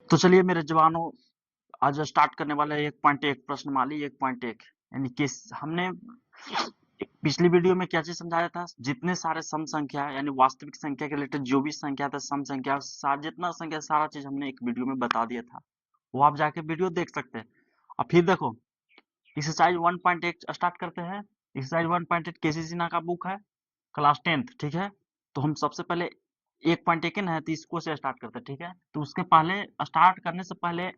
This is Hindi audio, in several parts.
तो चलिए मेरे जवानों, आज स्टार्ट करने वाले हैं 1.1 प्रश्नमाली 1.1। यानी कि हमने पिछली वीडियो में क्या चीज समझाया था, जितने सारे सम संख्या है यानी वास्तविक संख्या के रिलेटेड जो भी संख्या था, सम संख्या जितना संख्या सारा चीज हमने एक वीडियो में बता दिया था। वो आप जाके वीडियो देख सकते हैं। अब फिर देखो, एक्सरसाइज 1.1 स्टार्ट करते हैं। एक्सरसाइज 1.8 केसी सिन्हा का बुक है, क्लास 10th, ठीक है। तो हम सबसे पहले 1.1 है तो इसको से स्टार्ट करते हैं, ठीक है। तो उसके पहले, स्टार्ट करने से पहले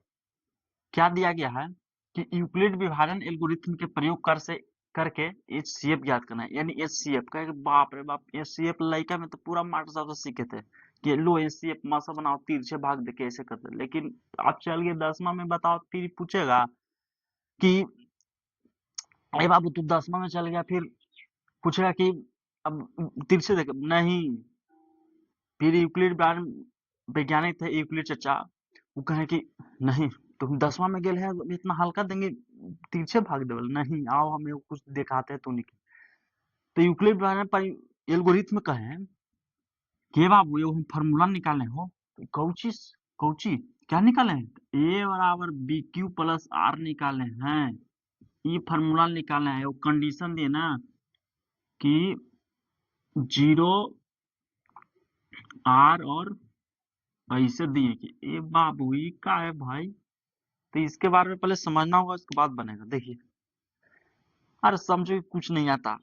क्या दिया गया है कि यूक्लिड विभाजन एल्गोरिथम के प्रयोग करके एचसीएफ ज्ञात करना है। यानी एचसीएफ का, बाप रे बाप, एचसीएफ लड़का में तो पूरा मास्टर साहब से सीखे थे कि लो एचसीएफ मासा बनाओ, तिरछे भाग दे के ऐसे करते। लेकिन आप चल गए 10वां में, बताओ, फिर पूछेगा कि अरे बाबू तू 10वां में चल गया, फिर पूछेगा कि अब तिरछे देख नहीं। फिर यूक्लिड वैज्ञानिक थे यूक्लिड चचा, वो कहे कि नहीं, तुम 10वां में गेल है, इतना हल्का देंगे, तिरछे भाग देवल नहीं, आओ हमें कुछ दिखाते हैं तो नहीं। तो यूक्लिड द्वारा पर एल्गोरिथम कहे कि बाबू ये हम फार्मूला निकाले हो, तो कौची कौची क्या निकाले हैं, ए बराबर बी क्यू प्लस आर निकाले हैं। ये फार्मूला निकाले हैं, वो कंडीशन दिए ना कि 0 आर और ऐसे दिए कि ए बाबू ये का है भाई। तो इसके बारे में पहले समझना होगा, उसके बाद बनेगा। देखिए, अरे समझो कि कुछ नहीं आता,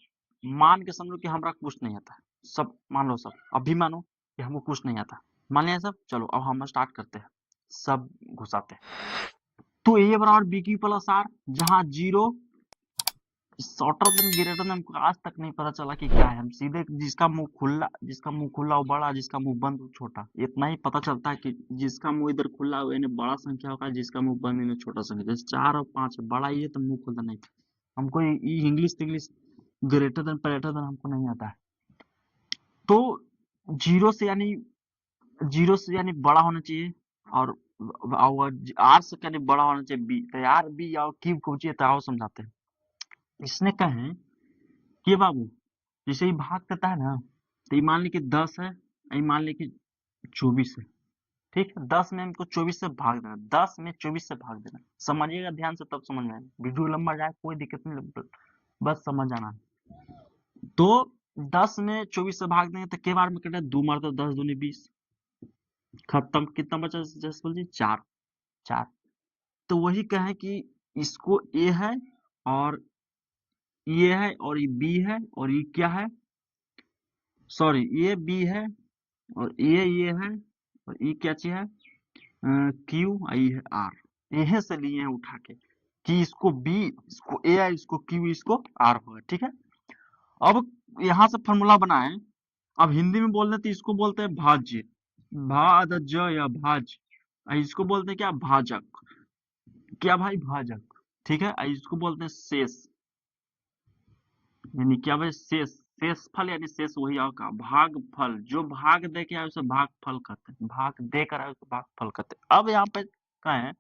मान के समझो कि हमरा कुछ नहीं आता, सब मान लो, सब अभी मानो कि हमको कुछ नहीं आता, मान लिया सब। चलो अब हम स्टार्ट करते हैं, सब घुसाते हैं। तो ए बराबर बी क्यू प्लस आर, जहाँ 0 शॉर्टर देन ग्रेटर देन हमको आज तक नहीं पता चला कि क्या है। हम सीधे जिसका मुंह खुला वो बड़ा, जिसका मुंह बंद वो छोटा, इतना ही पता चलता है कि जिसका मुंह इधर खुला हुआ यानी बड़ा संख्या होगा, जिसका मुंह बंद यानी छोटा संख्या। जैसे 4 और 5 है, बड़ा ही है तो मुंह खुलता नहीं। हमको इंग्लिश इंग्लिश ग्रेटर देन हमको नहीं आता है। तो जीरो से यानी बड़ा होना चाहिए, और आर से यानी बड़ा होना चाहिए बी। तो यार बी और क्यूब को चाहिए, तो आओ समझाते हैं। इसने कहे कि बाबू, जैसे ही भाग देता है ना, तो ये मान ली कि 10 है, ये मान ली कि 24 है, ठीक है। 10 में हमको 24 से भाग देना, 10 में 24 से भाग देना। समझिएगा ध्यान से, तब समझ में आएगा। वीडियो लंबा जाए कोई दिक्कत नहीं, बस समझ आना है। तो 10 में 24 से भाग देंगे तो के बार में कटे, 2 मार दो, 10 दूनी 20, खत्म। कितना बचा जसपाल जी? 4। 4। तो वही कहें कि इसको ए है, और ये है, और ये बी है, और ये क्या है, सॉरी, ये बी है, और ये है, और ये क्या चीज है, क्यू, आई है आर। यहीं से लिए हैं उठा के कि इसको बी, इसको ए है, इसको क्यू, इसको आर होगा, ठीक है। अब यहाँ से फॉर्मूला बनाए। अब हिंदी में बोलते हैं तो इसको बोलते हैं भाज्य, भाज या भाज। इसको बोलते हैं क्या, भाजक। क्या भाई, भाजक, ठीक है। इसको बोलते हैं शेष, यानी क्या भाई, शेष। शेषफल यानी शेष वही आपका भागफल, जो भाग दे के आए उसे भागफल कहते हैं, भाग दे कर आए उसे भागफल कहते हैं। अब यहाँ पे कहें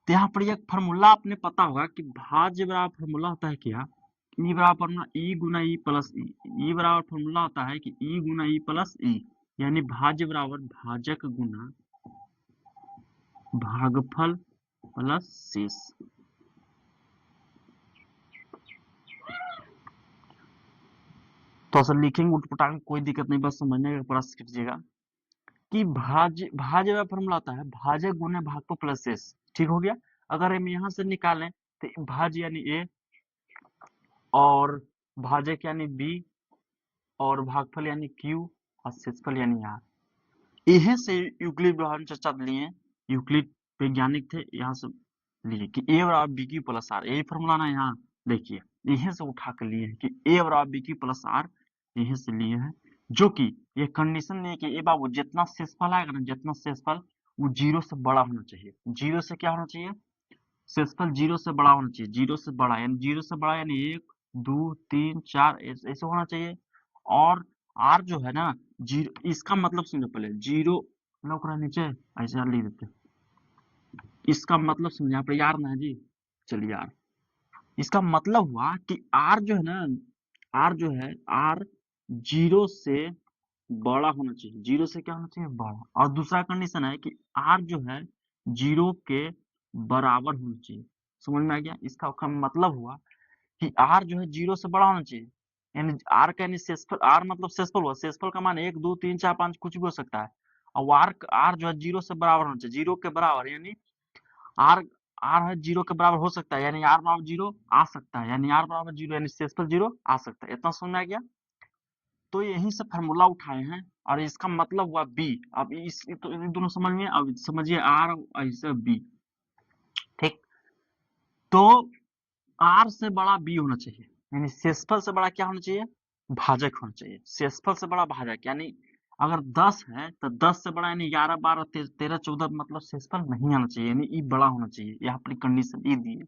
तो यहाँ पर एक फॉर्मूला आपने पता होगा कि भाज्य बराबर फॉर्मूला होता है क्या, ई बराबर फॉर्मूला ई गुना ई प्लस ई। ई बराबर फॉर्मूला होता है कि ई गुना ई प्लस ई, यानी भाज्य बराबर भाजक गुना भागफल प्लस शेष। तो असल लिखेंगे उठपटांग, कोई दिक्कत नहीं, बस समझने का प्रयास कीजिएगा कि भाज्य का फॉर्मूला आता है भाजक गुना भागफल प्लस शेष, ठीक हो गया। अगर हम यहाँ से निकालें तो भाज्य यानी ए, और भाजक यानी बी, और भागफल यानी क्यू, और शेषफल यानी आर। यहीं से यूक्लिड व्यवहार चर्चा लिए, यूक्लिड वैज्ञानिक थे, यहाँ से लिए कि ए बराबर बी क्यू प्लस आर। यही फॉर्मूला ना, यहाँ देखिए, यहीं से उठा कर लिए हैं कि ए बराबर बी क्यू प्लस आर, यहीं से लिए हैं। जो कि ये कंडीशन नहीं है कि ए बाबू जितना शेषफल आएगा ना, जितना शेषफल, वो 0 से बड़ा होना चाहिए। 0 से क्या होना चाहिए, शेषफल 0 से बड़ा होना चाहिए। 0 से बड़ा यानी 0 से बड़ा यानी 1 2 3 4 ऐसे होना चाहिए। और आर जो है ना, जीरो, इसका मतलब समझो पहले। 0 लोग नीचे ऐसे लिख देते, इसका मतलब समझे यहाँ पे, यार ना जी, चलिए यार, इसका मतलब हुआ कि आर जो है ना, आर जो है, आर 0 से बड़ा होना चाहिए, जीरो से क्या होना चाहिए, बड़ा। और दूसरा कंडीशन है कि आर जो है जीरो के बराबर होना चाहिए। समझ में आ गया? इसका मतलब हुआ कि आर जो है जीरो से बड़ा होना चाहिए, यानी आर का यानी शेषफल, आर मतलब शेषफल हुआ, शेषफल का मान 1 2 3 4 5 कुछ भी हो सकता है। और आर आर जो है जीरो से बराबर होना चाहिए, जीरो के बराबर, यानी आर आर है जीरो के बराबर हो सकता है, यानी आर बराबर जीरो आ सकता है, यानी आर बराबर जीरो यानी शेषफल जीरो आ सकता है। इतना समझ में आ गया? तो यहीं से फार्मूला उठाए हैं और इसका मतलब हुआ बी। अब इस तो इन दोनों समझ में, अब समझिए आर ऐसे बी, ठीक। तो आर से बड़ा बी होना चाहिए, यानी शेषफल से बड़ा क्या होना चाहिए, भाजक होना चाहिए। शेषफल से बड़ा भाजक, यानी अगर 10 है तो 10 से बड़ा, यानी 11 12 13 14, मतलब शेषफल नहीं आना चाहिए, यानी ई बड़ा होना चाहिए। यहाँ पर कंडीशन ई दी है।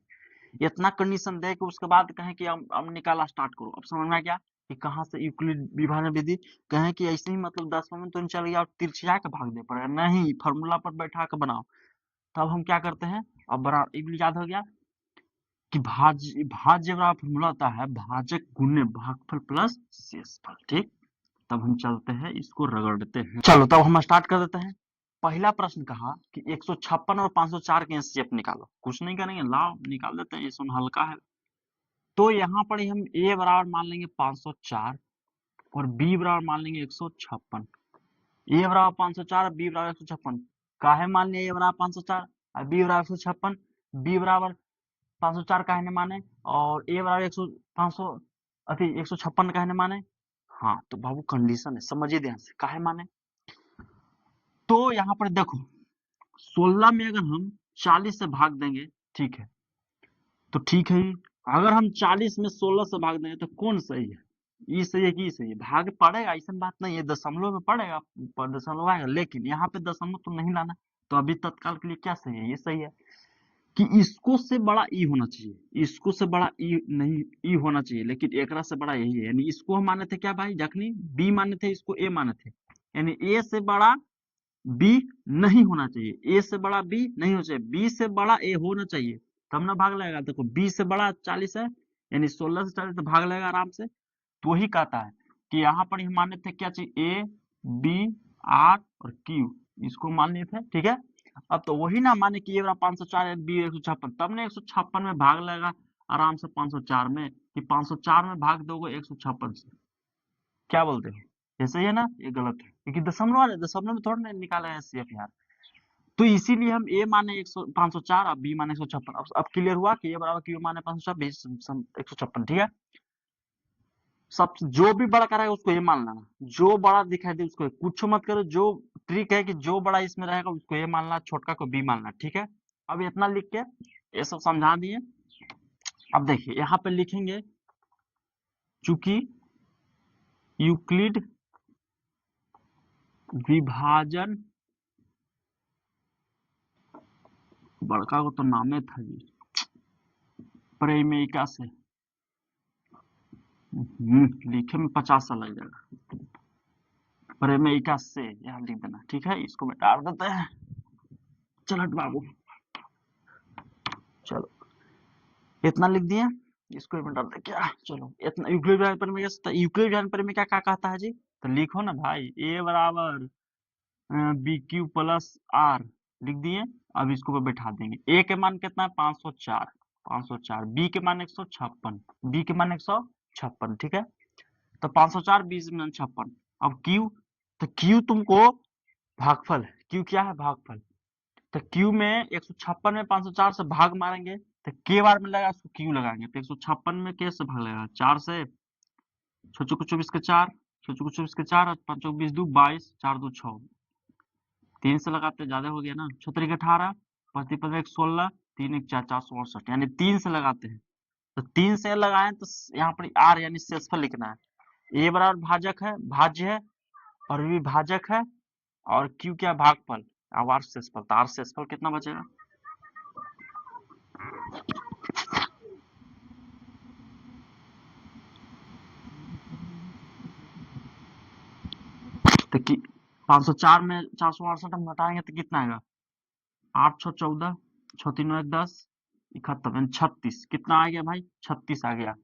इतना कंडीशन दे के उसके बाद कहें कि अब निकाला स्टार्ट करो। अब समझ में आ गया कि कहाँ से यूक्लिड विभाजन विधि। कहें कि ऐसे ही मतलब 10 में तो नहीं चल गया और तिरछिया के भाग दे पड़ेगा, नहीं, फार्मूला पर बैठा के बनाओ। तब हम क्या करते हैं, अब बड़ा याद हो गया कि भाज्य बराबर फॉर्मूला होता है भाजक गुने भागफल प्लस शेषफल, ठीक। तब हम चलते हैं, इसको रगड़ते हैं। चलो तब हम स्टार्ट कर देते हैं। पहला प्रश्न कहा कि 156 और 504 के एचसीएफ निकालो। कुछ नहीं करेंगे, लाओ निकाल देते हैं, इसमें हल्का है। तो यहाँ पर ही हम ए बराबर मान लेंगे 504 और बी बराबर मान लेंगे 156। ए बराबर 504 और बी बराबर 156। काहे मान लिया ए बराबर 504 और बी बराबर 156? बी बराबर 504 काहे ने माने और ए बराबर 100 500 अति 156 काहे ने माने? हाँ तो बाबू कंडीशन है, समझिए ध्यान से, काहे माने। तो यहाँ पर देखो 16 में अगर हम 40 से भाग देंगे, ठीक है, तो ठीक है। अगर हम 40 में 16 से भाग देंगे तो कौन सही है, ये सही है कि ये सही है? भाग पड़ेगा, ऐसा बात नहीं है, दशमलव में पड़ेगा, दशमलव आएगा, लेकिन यहाँ पे दशमलव तो नहीं लाना। तो अभी तत्काल के लिए क्या सही है, ये सही है कि इसको से बड़ा ई होना चाहिए, इसको से बड़ा ई नहीं, ई होना चाहिए, लेकिन एकरा से बड़ा यही है। यानी इसको हम माने थे क्या भाई, जखनी बी माने थे, इसको ए माने थे, यानी ए से बड़ा बी नहीं होना चाहिए, ए से बड़ा बी नहीं होना चाहिए, बी से बड़ा ए होना चाहिए, तब ना भाग लगेगा। देखो बी से बड़ा 40 है, यानी 16 से 40 तो भाग लगेगा आराम से। तो वही कहता है कि यहाँ पर हम माने थे क्या चाहिए, ए बी आर और क्यू, इसको मान लिए थे, ठीक है। अब तो वही ना माने कि ये वाला 504 है, बी 156, तब ना 156 में भाग लगेगा आराम से 504 में, कि 504 में भाग दोगे 156 से। क्या बोलते हो, ये सही है ना, ये गलत है, क्योंकि दशमलव वाले दशमलव में थोड़ा ना निकाला है एचसीएफ यार। तो इसीलिए हम ए माने 504 और बी माने 156। अब क्लियर हुआ कि ए बराबर क्यू माने 504 बी 156, ठीक है। सब जो भी बड़ा कराएगा उसको ए मान लेना, जो बड़ा दिखाई दे उसको कुछ मत करो। जो ट्रिक है कि जो बड़ा इसमें रहेगा उसको ए मानना, छोटका को बी मानना, ठीक है। अब इतना लिख के ये सब समझा दिए। अब देखिए यहाँ पे लिखेंगे, चूंकि यूक्लिड विभाजन, बड़का को तो नामे था जी, प्रेमिका से, लिखे में 50 साल लग जाएगा, प्रेमिका से यहाँ लिख देना, ठीक है। इसको मिटा देते हैं, चलो बाबू, चलो इतना लिख दिए, इसको मिटा दे क्या, चलो इतना। यूक्लिड विभाजन प्रेमिका, यूक्लिड विभाजन प्रेमिका क्या कहता है जी, तो लिखो ना भाई, ए बराबर बी क्यू प्लस आर, लिख दिए। अब इसको बैठा देंगे, ए के मान कितना है 504, 504, बी के मान 156, बी के मान 156, ठीक है। तो 504 20 में 56। अब क्यू, तो क्यू तुमको भागफल है, क्यू क्या है, भागफल। तो क्यू में 156 में 504 से भाग मारेंगे तो के बार में लगा, उसको क्यू लगाएंगे, तो 156 में के से भाग लगेगा, 4 से, 6 चौको 24 के 4, 6 चौको 24 के 4, 5 चौको 20 2 22, 4 2 6, 3 से लगाते ज्यादा हो गया ना, 6 3 18, 5 3 15 16, 3 1 4 468, यानी 3 से लगाते हैं। तो 3 से लगाए तो यहाँ पर आर यानी शेषफल लिखना है। ए बराबर भाजक है, भाज्य है, और बी भाजक है, और क्यू क्या, भागफल। अब आर शेषफल, तो आर शेषफल कितना बचेगा, तो कि 504 में 468 हम घटाएंगे तो कितना आएगा, 8 6 14, 6 3 1 10, 71 36, कितना आ गया भाई, 36 आ गया।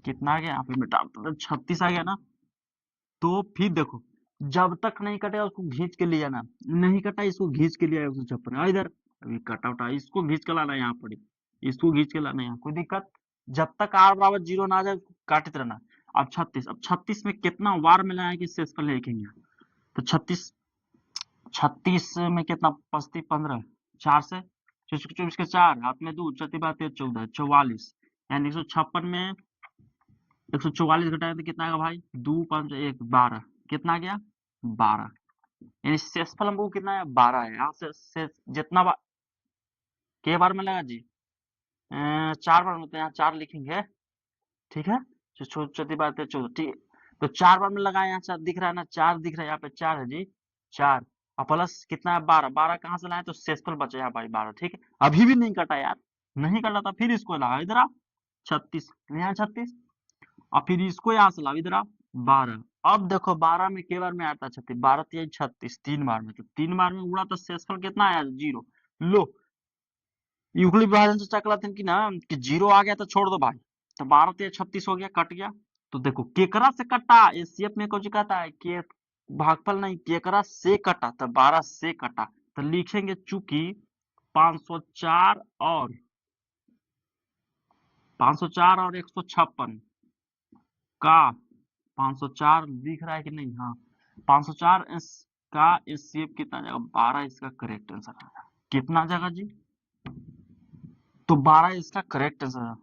कितना आ गया, यहाँ पे मिटा 36 आ गया ना। तो फिर देखो जब तक नहीं कटेगा उसको घींच के ले जाना, नहीं कटा इसको घींच के लिया 156 इधर, अभी कटा उठा इसको घींच के लाना यहाँ पर, इसको घींच के लाना यहाँ, कोई दिक्कत। जब तक r बराबर 0 ना आ जाए उसको काटते रहना। अब 36, अब 36 में कितना वार मिला है कि शेषफल लिखेंगे, तो 36, 36 में कितना 35 15, 4 से 24 के 4 हाथ में 2 चौथी बात 14 44, यानी 156 में 144 घटाएं तो कितना आएगा भाई, 2 5 1 12, कितना आ गया 12, यानी शेषफल हमको कितना है 12 है। यहाँ से जितना बार के बार में लगा जी, 4 बार में, तो यहाँ 4 लिखेंगे, ठीक है, छोटी बात है 14, ठीक है, तो 4 बार में लगाए, यहाँ 4 दिख रहा है ना, 4 दिख रहा है, यहाँ पे 4 है जी, 4 और प्लस कितना है 12, 12 कहाँ से लाए तो शेषफल बचा यहाँ भाई 12, ठीक है। अभी भी नहीं कटा यार, नहीं कटा था, फिर इसको लगा इधर आप 36, यहाँ 36 और फिर इसको यहाँ से लाओ इधर आप 12। अब देखो 12 में के बार में आता है 36, 12 3 36, 3 बार में, तो 3 बार में उड़ा तो शेषफल कितना आया 0। लो यूक्लिड विभाजन से चकलाते हैं कि ना कि 0 आ गया तो छोड़ दो भाई, तो 12 3 36 हो गया, कट गया। तो देखो केकरा से कटा, एसीएफ में कुछ कहता है कि भागफल नहीं, केकरा से कटा, तो 12 से कटा, तो लिखेंगे चूंकि 504 और 504 और 156 का 504 दिख रहा है कि नहीं, हाँ 504 का एचसीएफ कितना जाएगा 12, इसका करेक्ट आंसर आएगा, कितना जाएगा जी, तो 12 इसका करेक्ट आंसर है।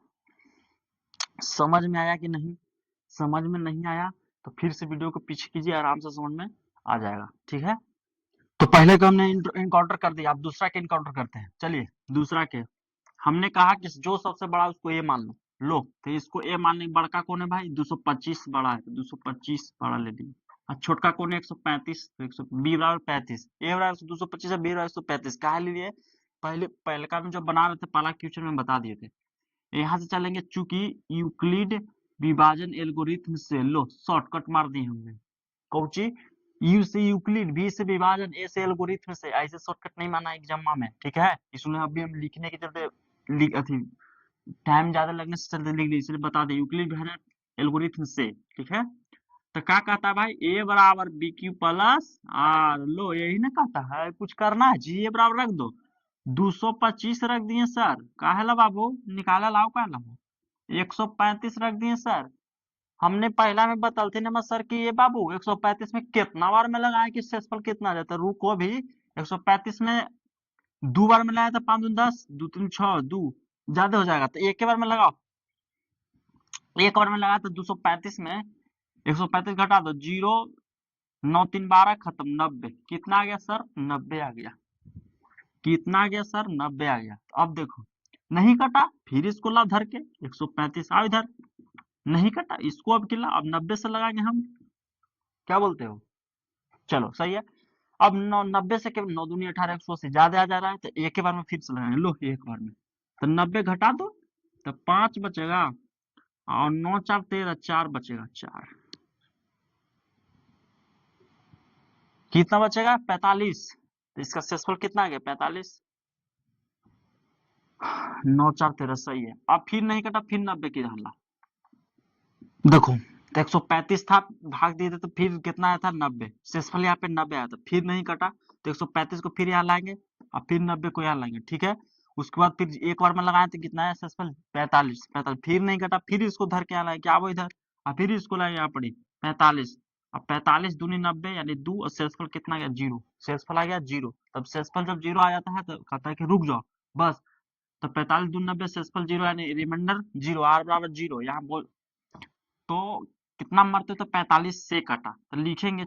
समझ में आया कि नहीं, समझ में नहीं आया तो फिर से वीडियो को पीछे कीजिए, आराम से समझ में आ जाएगा, ठीक है। तो पहले का हमने इनकाउंटर कर दिया, अब दूसरा के इनकाउंटर करते हैं, चलिए दूसरा के। हमने कहा कि जो सबसे बड़ा उसको ए मान लो, लो तो इसको ए मानने बड़का कौन है भाई 225 बड़ा है, तो 225 बड़ा ले ली, और छोटका कौन है 135, तो 100 बी बराबर 35, ए बराबर 225 है, बी बराबर 135, कहा लिए पहले का में जो बना रहे थे पहला क्वेश्चन में बता दिए थे। यहाँ से चलेंगे चूंकि यूक्लिड विभाजन एल्गोरिथम से, लो शॉर्टकट मार दिए हमने, कौची यू से यूक्लिड, भी से विभाजन, ए से एल्गोरिथम से, ऐसे शॉर्टकट नहीं माना एग्जाम में, ठीक है। इसमें अभी हम लिखने के चलते अथी टाइम ज्यादा लगने से चलते लिख ली, इसलिए बता दें यूक्लिड विभाजन एल्गोरिथम से, ठीक है। तो क्या कहता है भाई ए बराबर बी क्यू प्लस आर, लो यही ना कहता है, कुछ करना है जी, ए बराबर रख दो, 225 रख दिए सर, काहे ला बाबू निकाला लाओ का ला, 135 रख दिए सर। हमने पहला में बतलते ना सर कि ये बाबू 135 में कितना बार में लगाए कि शेषफल कितना आ जाता है, रुको भी 135 में 2 बार में लगाया था, 5 दूनी 10, 2 3 6 2 ज्यादा हो जाएगा, तो एक के बार में लगाओ, एक बार में लगाया तो 235 में 135 घटा दो, 0 9 3 12 खत्म, 90 कितना आ गया सर 90 आ गया, कितना आ गया सर 90 आ गया। तो अब देखो नहीं कटा, फिर इसको ला धर के 135 आओ इधर, नहीं कटा इसको अब किला, अब 90 से लगाएंगे हम, क्या बोलते हो, चलो सही है। अब 90 से केवल 9 दूनी 18 100 से ज्यादा आ जा रहा है, तो एक के बार में फिर से लगाएंगे, लो एक बार में, तो 90 घटा दो तो 5 बचेगा, और 9 4 13 4 बचेगा 4, कितना बचेगा 45, तो इसका शेषफल कितना आ गया 45, 9 4 13 सही है। अब फिर नहीं कटा, फिर 90 की डाला, देखो तो 135 था, भाग दिए थे तो फिर कितना आया था 90, शेषफल यहाँ पे 90 आया था, फिर नहीं कटा तो 135 को फिर यहाँ लाएंगे और फिर 90 को यहाँ लाएंगे, ठीक है। उसके बाद फिर एक बार में लगाए तो कितना है शेषफल 45, 45 फिर नहीं कटा, फिर इसको धर के यहाँ लाए, क्या वो इधर, और फिर इसको लाए यहाँ पड़ी 45, अब 45 दूनी 90 यानी 2, और शेषफल कितना गया 0, शेषफल आ गया 0, तब शेषफल जब 0 आ जाता है तो कहता है कि रुक जाओ बस, तो 45 दूनी 90 शेषफल 0 यानी रिमाइंडर 0, आर बराबर 0, यहाँ बोल तो कितना मरते तो 45 से कटा, तो लिखेंगे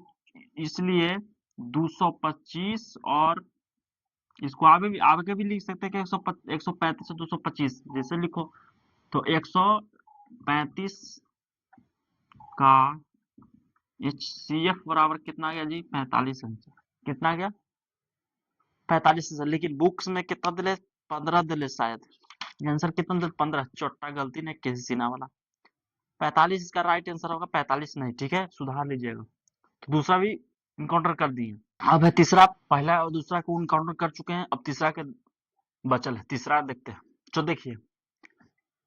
इसलिए 225, और इसको आगे भी लिख सकते हैं कि 135 से 225 जैसे लिखो, तो 135 का HCF बराबर कितना गया जी 45 आंसर, कितना गया 45 आंसर, लेकिन बुक्स में कितना दिले 15 दिले शायद, आंसर कितना दिले 15, छोटा गलती ने किसी सीना वाला, 45 इसका राइट आंसर होगा, 45 नहीं, ठीक है सुधार लीजिएगा। तो दूसरा भी इनकाउंटर कर दिए, अब है तीसरा, पहला और दूसरा को इनकाउंटर कर चुके हैं, अब तीसरा के बचल है, तीसरा देखते हैं। तो देखिए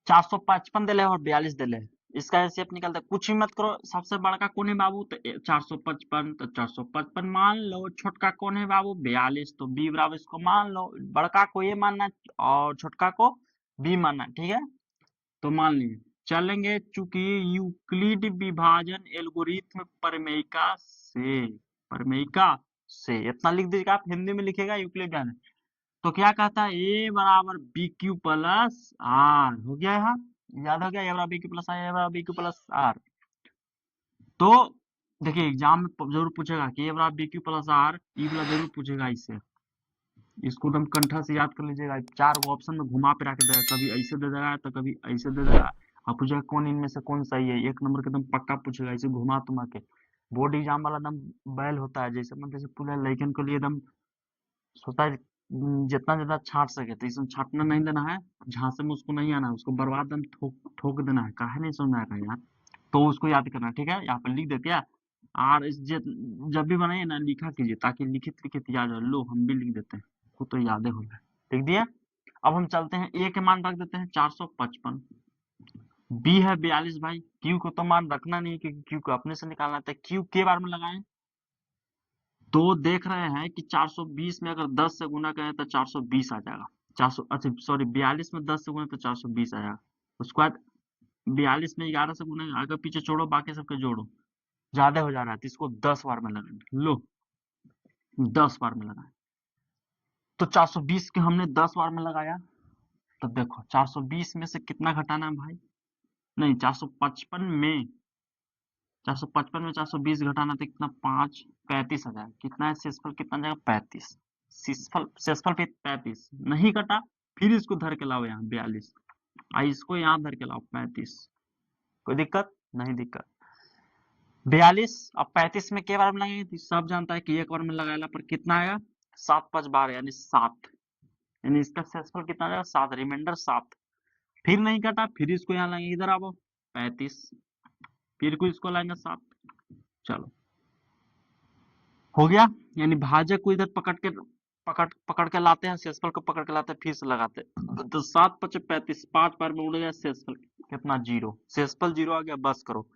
455 दिले और 42 दिले, इसका एचसीएफ निकलता है, कुछ भी मत करो। सबसे बड़का कौन है बाबू, तो 455, तो 455 मान लो। छोटका कौन है बाबू, 42, तो बी बराबर इसको मान लो। बड़का को ये मानना और छोटका को बी मानना, ठीक है। तो मान लीजिए चलेंगे, चूंकि यूक्लिड विभाजन एल्गोरिथ्म प्रमेयिका से इतना लिख दीजिएगा, आप हिंदी में लिखेगा यूक्लिड विभाजन। तो क्या कहता है, ए बराबर बी क्यू प्लस आर, हो गया यहाँ, याद हो गया, ए बराबर बी क्यू प्लस आर, ए बराबर बी क्यू प्लस आर। तो देखिए एग्जाम में जरूर पूछेगा कि ए बराबर बी क्यू प्लस आर, ई वाला जरूर पूछेगा इससे। इसको एकदम कंठा से याद कर लीजिएगा, 4 गो ऑप्शन में घुमा फिरा के देगा, कभी ऐसे दे देगा तो कभी ऐसे दे देगा। आप पूछेगा कौन इनमें से कौन सही है, 1 नंबर के एकदम पक्का पूछेगा, ऐसे घुमा तुमा के। बोर्ड एग्जाम वाला एकदम बैल होता है, जैसे मतलब जैसे पूरे लेखन के लिए एकदम सोचता है जितना ज्यादा छांट सके, तो इसमें छांटना नहीं देना है, झांसे में उसको नहीं आना है, उसको बर्बाद दम ठोक ठोक देना है, काहे नहीं समझ आएगा यार। तो उसको याद करना, ठीक है, यहाँ पर लिख देते हैं। और जब भी बनाइए ना लिखा कीजिए, ताकि लिखित लिखित याद हो। लो हम भी लिख देते हैं, वो तो यादें हो जाए। लिख दिया। अब हम चलते हैं, ए के मान रख देते हैं 455, बी है 42 भाई, क्यू को तो मान रखना नहीं क्योंकि क्यू को अपने से निकालना था। क्यू के बार में लगाएं, तो देख रहे हैं कि 420 में अगर 10 से गुना करें तो 420 आ जाएगा। 400, अच्छा सॉरी, 42 में 10 से गुना तो 420 आएगा। उसके बाद 42 में 11 से गुना, आगे पीछे छोड़ो, बाकी सबके जोड़ो, ज्यादा हो जा रहा है, तो इसको 10 बार में लगाएंगे। लो 10 बार में लगाए, तो 420 के हमने 10 बार में लगाया। तो देखो 420 में से कितना घटाना है भाई, नहीं 455 में, 455 में 420 घटाना तो कितना, 5, 35 आ जाएगा। कितना है शेषफल, कितना आ जाएगा, 35। शेषफल पे 35 नहीं कटा, फिर इसको धर के लाओ यहाँ 42, आई इसको यहाँ धर के लाओ 35। कोई दिक्कत नहीं, दिक्कत। 42 अब 35 में के बार में लगेंगे, तो सब जानता है कि एक बार में लगाएला पर कितना आएगा, 7 5 12 यानी 7, यानी इसका शेषफल कितना आ जाएगा, 7, रिमाइंडर 7। फिर नहीं कटा, फिर इसको यहाँ लाएंगे, इधर आओ 35, फिर को इसको लाएंगे 7। चलो हो गया, यानी भाजक को इधर पकड़ के लाते हैं, शेषफल को पकड़ के लाते हैं, फिर से लगाते हैं। तो 7 5 35, 5 बार में उड़ गया शेषफल कितना, 0, शेषफल 0 आ गया, बस करो।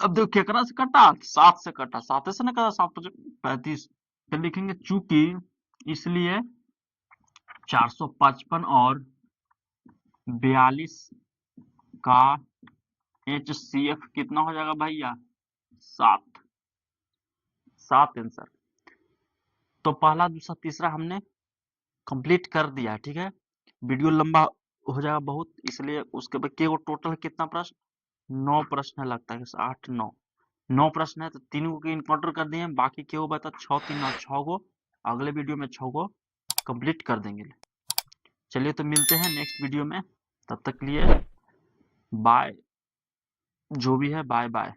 अब देखो केकरा से कटा, 7 से कटा, 7 से ना कटा, 7 5 35, तो लिखेंगे चूंकि, इसलिए 455 और 42 का HCF कितना हो जाएगा भैया, 7, 7 आंसर। तो पहला दूसरा तीसरा हमने कंप्लीट कर दिया, ठीक है। वीडियो लंबा हो जाएगा बहुत, इसलिए उसके बाद के टोटल कितना प्रश्न, 9 प्रश्न है, लगता है 8 9, 9 प्रश्न है, तो 3 को इनकाउंटर कर दिए, बाकी के बता 6 3 और 6 को अगले वीडियो में 6 को कंप्लीट कर देंगे। चलिए तो मिलते हैं नेक्स्ट वीडियो में, तब तक लिए बाय, जो भी है बाय बाय।